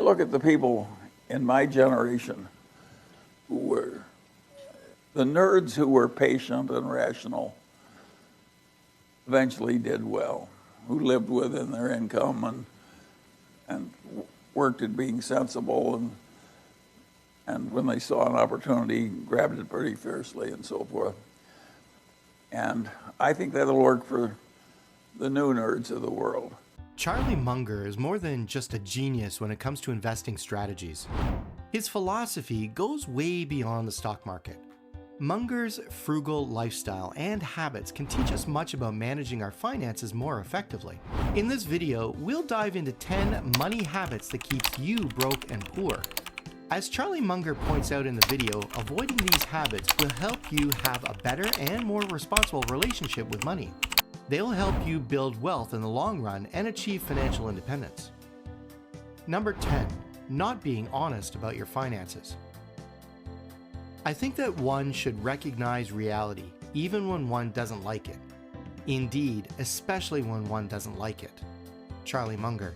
look at the people in my generation who were the nerds who were patient and rational eventually did well, who lived within their income and worked at being sensible, and when they saw an opportunity, grabbed it pretty fiercely and so forth. And I think that'll work for the new nerds of the world. Charlie Munger is more than just a genius when it comes to investing strategies. His philosophy goes way beyond the stock market. Munger's frugal lifestyle and habits can teach us much about managing our finances more effectively. In this video, we'll dive into 10 money habits that keeps you broke and poor. As Charlie Munger points out in the video, avoiding these habits will help you have a better and more responsible relationship with money. They'll help you build wealth in the long run and achieve financial independence. Number 10, not being honest about your finances. I think that one should recognize reality, even when one doesn't like it. Indeed, especially when one doesn't like it. Charlie Munger.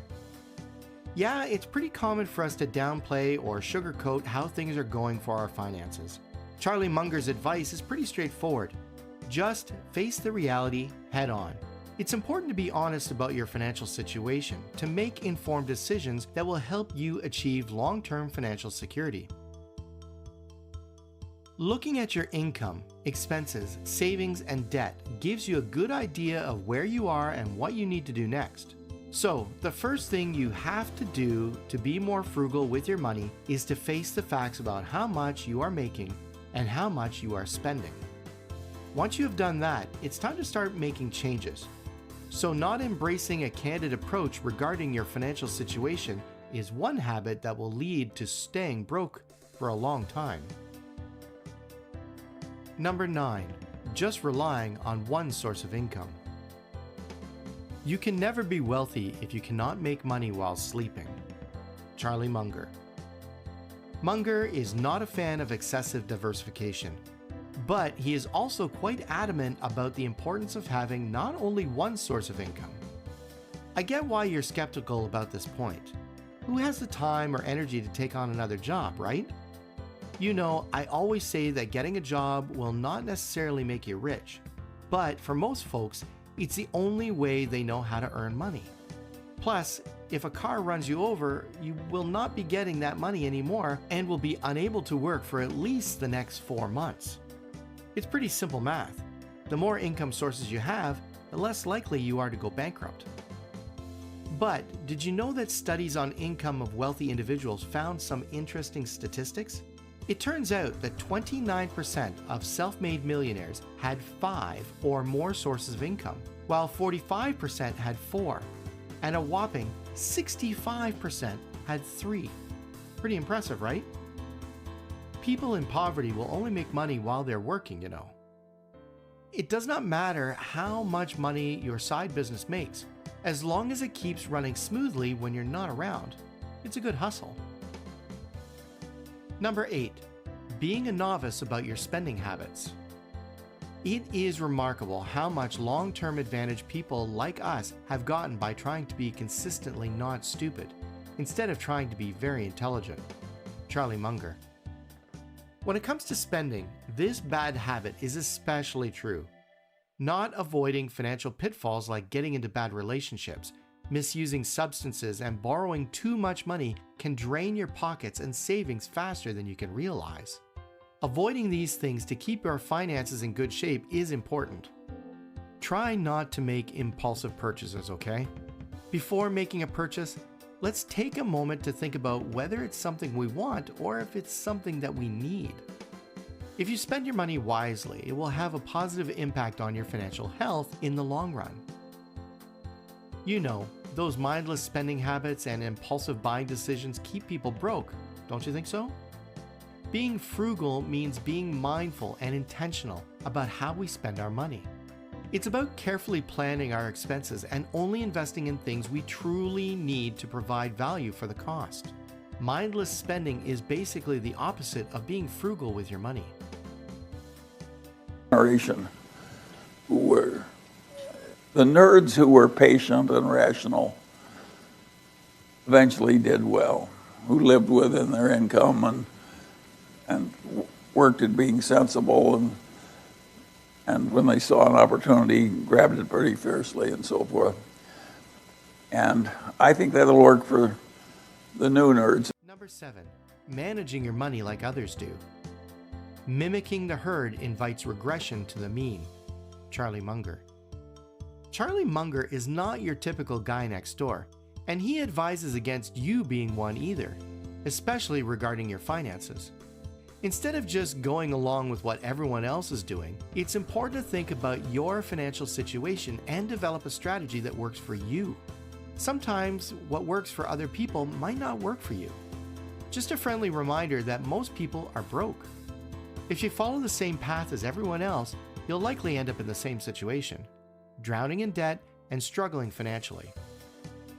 Yeah, it's pretty common for us to downplay or sugarcoat how things are going for our finances. Charlie Munger's advice is pretty straightforward. Just face the reality head on. It's important to be honest about your financial situation to make informed decisions that will help you achieve long-term financial security. Looking at your income, expenses, savings, and debt gives you a good idea of where you are and what you need to do next. So, the first thing you have to do to be more frugal with your money is to face the facts about how much you are making and how much you are spending. Once you have done that, it's time to start making changes. So, not embracing a candid approach regarding your financial situation is one habit that will lead to staying broke for a long time. Number 9, just relying on one source of income. You can never be wealthy if you cannot make money while sleeping. Charlie Munger. Munger is not a fan of excessive diversification, but he is also quite adamant about the importance of having not only one source of income. I get why you're skeptical about this point. Who has the time or energy to take on another job, right? You know, I always say that getting a job will not necessarily make you rich, but for most folks, it's the only way they know how to earn money. Plus, if a car runs you over, you will not be getting that money anymore and will be unable to work for at least the next 4 months. It's pretty simple math. The more income sources you have, the less likely you are to go bankrupt. But did you know that studies on income of wealthy individuals found some interesting statistics? It turns out that 29% of self-made millionaires had 5 or more sources of income, while 45% had 4, and a whopping 65% had 3. Pretty impressive, right? People in poverty will only make money while they're working, you know. It does not matter how much money your side business makes, as long as it keeps running smoothly when you're not around. It's a good hustle. Number 8, being a novice about your spending habits. It is remarkable how much long-term advantage people like us have gotten by trying to be consistently not stupid, instead of trying to be very intelligent. Charlie Munger. When it comes to spending, this bad habit is especially true. Not avoiding financial pitfalls like getting into bad relationships, misusing substances, and borrowing too much money can drain your pockets and savings faster than you can realize. Avoiding these things to keep your finances in good shape is important. Try not to make impulsive purchases, okay? Before making a purchase, let's take a moment to think about whether it's something we want or if it's something that we need. If you spend your money wisely, it will have a positive impact on your financial health in the long run. You know, those mindless spending habits and impulsive buying decisions keep people broke, don't you think so? Being frugal means being mindful and intentional about how we spend our money. It's about carefully planning our expenses and only investing in things we truly need to provide value for the cost. Mindless spending is basically the opposite of being frugal with your money. Generation who were the nerds who were patient and rational eventually did well, who lived within their income and worked at being sensible, and when they saw an opportunity, grabbed it pretty fiercely and so forth. And I think that'll work for the new nerds. Number 7, managing your money like others do. Mimicking the herd invites regression to the mean. Charlie Munger. Charlie Munger is not your typical guy next door, and he advises against you being one either, especially regarding your finances. Instead of just going along with what everyone else is doing, it's important to think about your financial situation and develop a strategy that works for you. Sometimes what works for other people might not work for you. Just a friendly reminder that most people are broke. If you follow the same path as everyone else, you'll likely end up in the same situation, drowning in debt and struggling financially.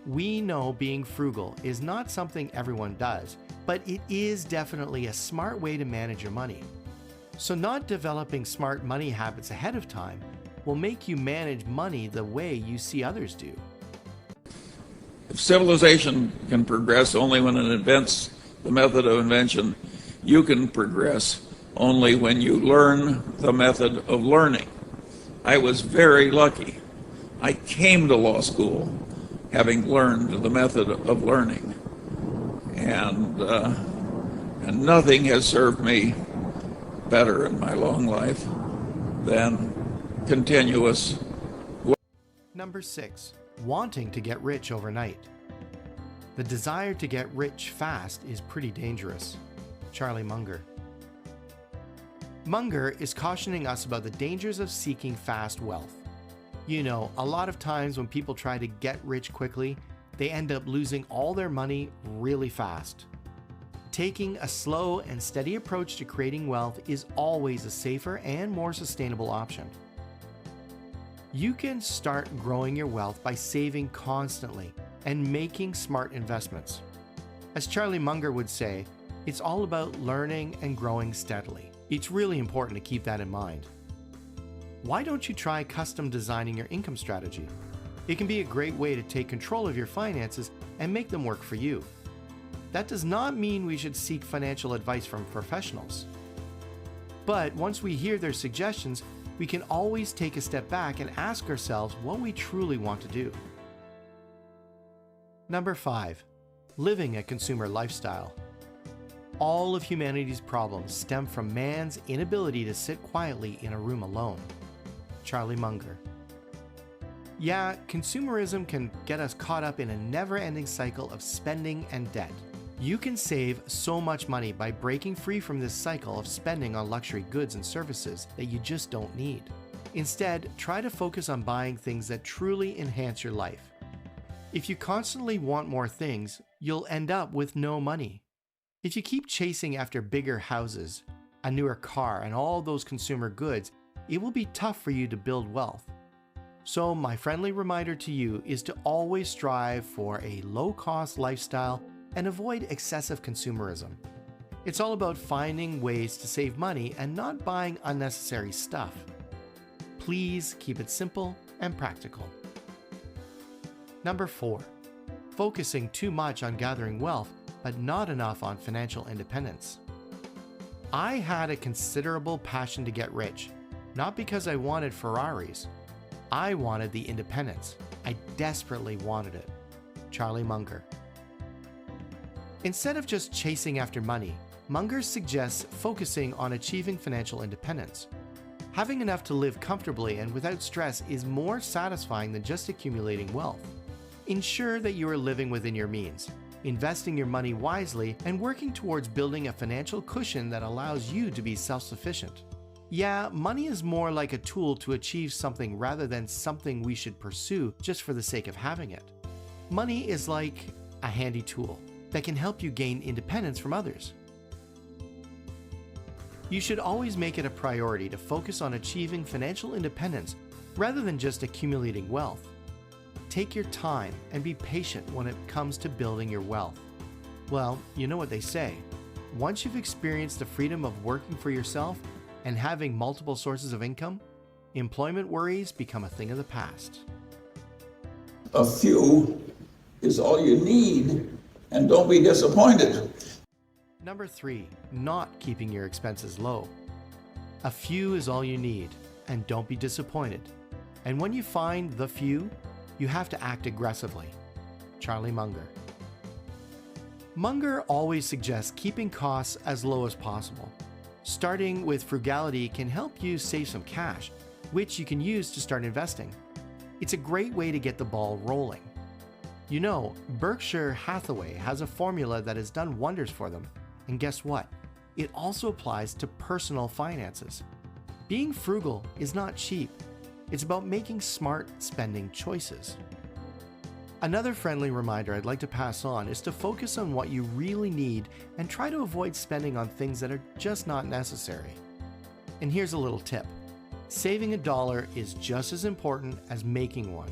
We know being frugal is not something everyone does, but it is definitely a smart way to manage your money. So not developing smart money habits ahead of time will make you manage money the way you see others do. If civilization can progress only when it invents the method of invention, you can progress only when you learn the method of learning. I was very lucky. I came to law school having learned the method of learning, and nothing has served me better in my long life than continuous. Number 6, wanting to get rich overnight. The desire to get rich fast is pretty dangerous. Charlie Munger. Munger is cautioning us about the dangers of seeking fast wealth. You know, a lot of times when people try to get rich quickly, they end up losing all their money really fast. Taking a slow and steady approach to creating wealth is always a safer and more sustainable option. You can start growing your wealth by saving constantly and making smart investments. As Charlie Munger would say, it's all about learning and growing steadily. It's really important to keep that in mind. Why don't you try custom designing your income strategy? It can be a great way to take control of your finances and make them work for you. That does not mean we should seek financial advice from professionals. But once we hear their suggestions, we can always take a step back and ask ourselves what we truly want to do. Number 5, living a consumer lifestyle. All of humanity's problems stem from man's inability to sit quietly in a room alone. Charlie Munger. Yeah, consumerism can get us caught up in a never-ending cycle of spending and debt. You can save so much money by breaking free from this cycle of spending on luxury goods and services that you just don't need. Instead, try to focus on buying things that truly enhance your life. If you constantly want more things, you'll end up with no money. If you keep chasing after bigger houses, a newer car, and all those consumer goods, it will be tough for you to build wealth. So my friendly reminder to you is to always strive for a low-cost lifestyle and avoid excessive consumerism. It's all about finding ways to save money and not buying unnecessary stuff. Please keep it simple and practical. Number 4, focusing too much on gathering wealth, but not enough on financial independence. I had a considerable passion to get rich, not because I wanted Ferraris. I wanted the independence. I desperately wanted it. Charlie Munger. Instead of just chasing after money, Munger suggests focusing on achieving financial independence. Having enough to live comfortably and without stress is more satisfying than just accumulating wealth. Ensure that you are living within your means, investing your money wisely, and working towards building a financial cushion that allows you to be self-sufficient. Yeah, money is more like a tool to achieve something rather than something we should pursue just for the sake of having it. Money is like a handy tool that can help you gain independence from others. You should always make it a priority to focus on achieving financial independence rather than just accumulating wealth. Take your time and be patient when it comes to building your wealth. Well, you know what they say. Once you've experienced the freedom of working for yourself and having multiple sources of income, employment worries become a thing of the past. A few is all you need And don't be disappointed. Number 3, not keeping your expenses low. A few is all you need, and don't be disappointed. And when you find the few, you have to act aggressively. Charlie Munger. Munger always suggests keeping costs as low as possible. Starting with frugality can help you save some cash, which you can use to start investing. It's a great way to get the ball rolling. You know, Berkshire Hathaway has a formula that has done wonders for them, and guess what? It also applies to personal finances. Being frugal is not cheap. It's about making smart spending choices. Another friendly reminder I'd like to pass on is to focus on what you really need and try to avoid spending on things that are just not necessary. And here's a little tip. Saving $1 is just as important as making one.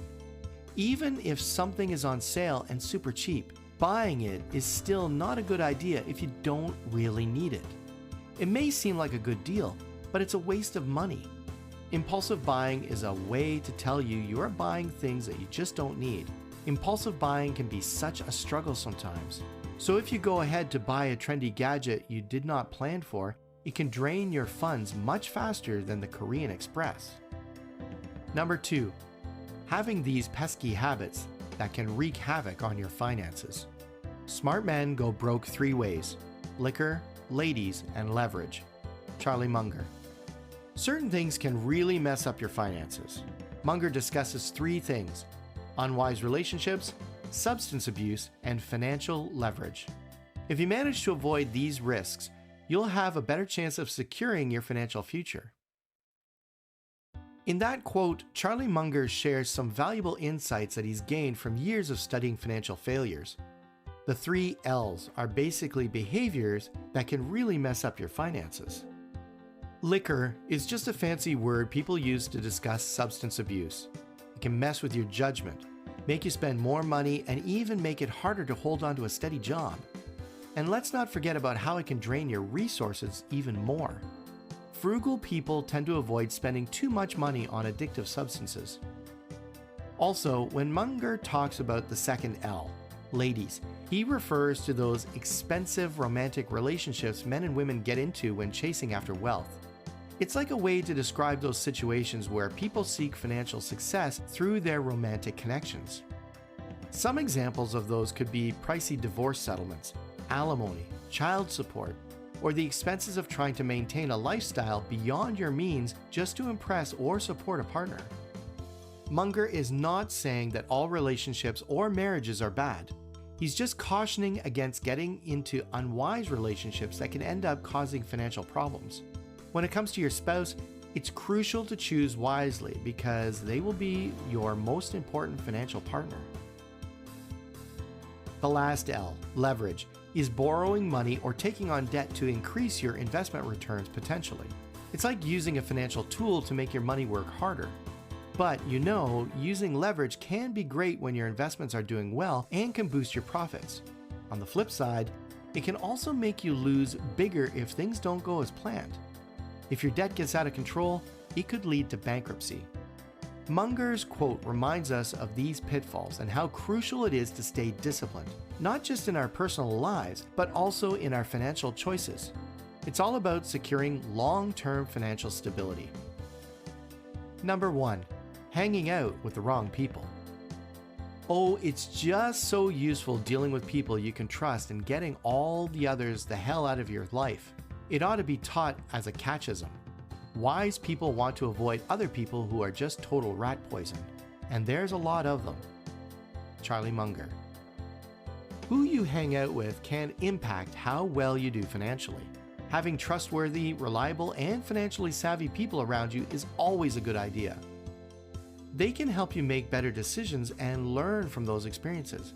Even if something is on sale and super cheap, buying it is still not a good idea if you don't really need it. It may seem like a good deal, but it's a waste of money. Impulsive buying is a way to tell you are buying things that you just don't need. Impulsive buying can be such a struggle sometimes. So if you go ahead to buy a trendy gadget you did not plan for, it can drain your funds much faster than the Korean Express. Number 2, having these pesky habits that can wreak havoc on your finances. Smart men go broke 3 ways: liquor, ladies, and leverage. Charlie Munger. Certain things can really mess up your finances. Munger discusses 3 things: unwise relationships, substance abuse, and financial leverage. If you manage to avoid these risks, you'll have a better chance of securing your financial future. In that quote, Charlie Munger shares some valuable insights that he's gained from years of studying financial failures. The 3 L's are basically behaviors that can really mess up your finances. Liquor is just a fancy word people use to discuss substance abuse. It can mess with your judgment, make you spend more money, and even make it harder to hold on to a steady job. And let's not forget about how it can drain your resources even more. Frugal people tend to avoid spending too much money on addictive substances. Also, when Munger talks about the second L, ladies, he refers to those expensive romantic relationships men and women get into when chasing after wealth. It's like a way to describe those situations where people seek financial success through their romantic connections. Some examples of those could be pricey divorce settlements, alimony, child support, or the expenses of trying to maintain a lifestyle beyond your means just to impress or support a partner. Munger is not saying that all relationships or marriages are bad. He's just cautioning against getting into unwise relationships that can end up causing financial problems. When it comes to your spouse, it's crucial to choose wisely because they will be your most important financial partner. The last L, leverage, is borrowing money or taking on debt to increase your investment returns potentially. It's like using a financial tool to make your money work harder. But using leverage can be great when your investments are doing well and can boost your profits. On the flip side, it can also make you lose bigger if things don't go as planned. If your debt gets out of control, it could lead to bankruptcy. Munger's quote reminds us of these pitfalls and how crucial it is to stay disciplined, not just in our personal lives, but also in our financial choices. It's all about securing long-term financial stability. Number 1, hanging out with the wrong people. Oh, it's just so useful dealing with people you can trust and getting all the others the hell out of your life. It ought to be taught as a catechism. Wise people want to avoid other people who are just total rat poison, and there's a lot of them. Charlie Munger. Who you hang out with can impact how well you do financially. Having trustworthy, reliable, and financially savvy people around you is always a good idea. They can help you make better decisions and learn from those experiences.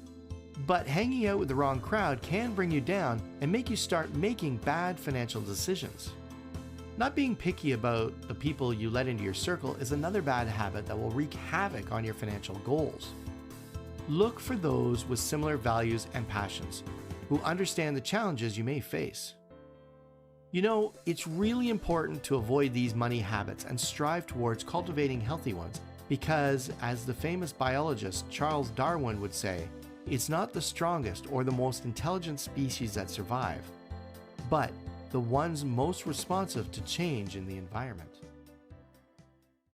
But hanging out with the wrong crowd can bring you down and make you start making bad financial decisions. Not being picky about the people you let into your circle is another bad habit that will wreak havoc on your financial goals. Look for those with similar values and passions, who understand the challenges you may face. It's really important to avoid these money habits and strive towards cultivating healthy ones because, as the famous biologist Charles Darwin would say, It's not the strongest or the most intelligent species that survive, but the ones most responsive to change in the environment.